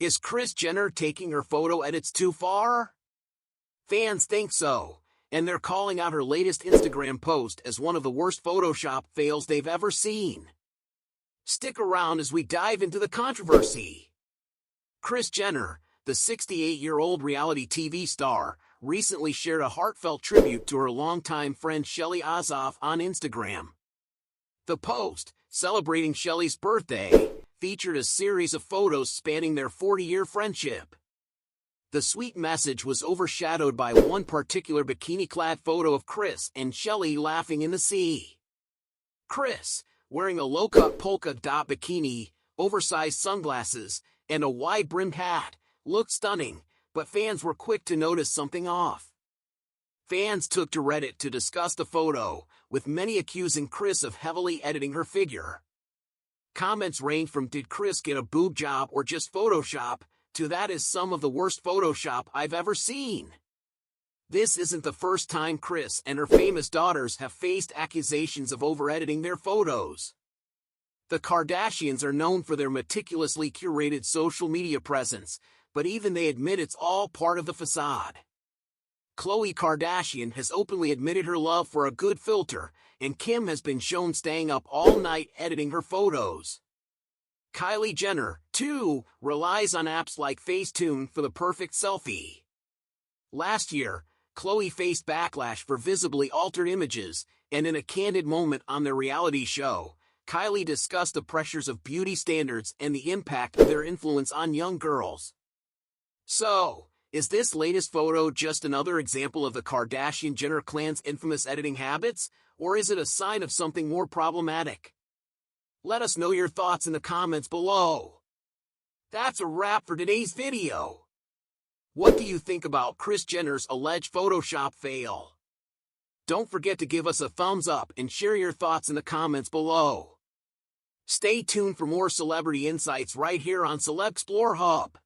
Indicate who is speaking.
Speaker 1: Is Kris Jenner taking her photo edits too far? Fans think so, and they're calling out her latest Instagram post as one of the worst Photoshop fails they've ever seen. Stick around as we dive into the controversy. Kris Jenner, the 68-year-old reality TV star, recently shared a heartfelt tribute to her longtime friend Shelly Azoff on Instagram. The post, celebrating Shelly's birthday, featured a series of photos spanning their 40-year friendship. The sweet message was overshadowed by one particular bikini-clad photo of Kris and Shelly laughing in the sea. Kris, wearing a low-cut polka-dot bikini, oversized sunglasses, and a wide-brimmed hat, looked stunning, but fans were quick to notice something off. Fans took to Reddit to discuss the photo, with many accusing Kris of heavily editing her figure. Comments ranged from "Did Kris get a boob job or just Photoshop?" to "That is some of the worst Photoshop I've ever seen." This isn't the first time Kris and her famous daughters have faced accusations of over-editing their photos. The Kardashians are known for their meticulously curated social media presence, but even they admit it's all part of the facade. Khloe Kardashian has openly admitted her love for a good filter, and Kim has been shown staying up all night editing her photos. Kylie Jenner, too, relies on apps like Facetune for the perfect selfie. Last year, Khloe faced backlash for visibly altered images, and in a candid moment on their reality show, Kylie discussed the pressures of beauty standards and the impact of their influence on young girls. So, is this latest photo just another example of the Kardashian-Jenner clan's infamous editing habits, or is it a sign of something more problematic? Let us know your thoughts in the comments below. That's a wrap for today's video. What do you think about Kris Jenner's alleged Photoshop fail? Don't forget to give us a thumbs up and share your thoughts in the comments below. Stay tuned for more celebrity insights right here on Celeb Explore Hub.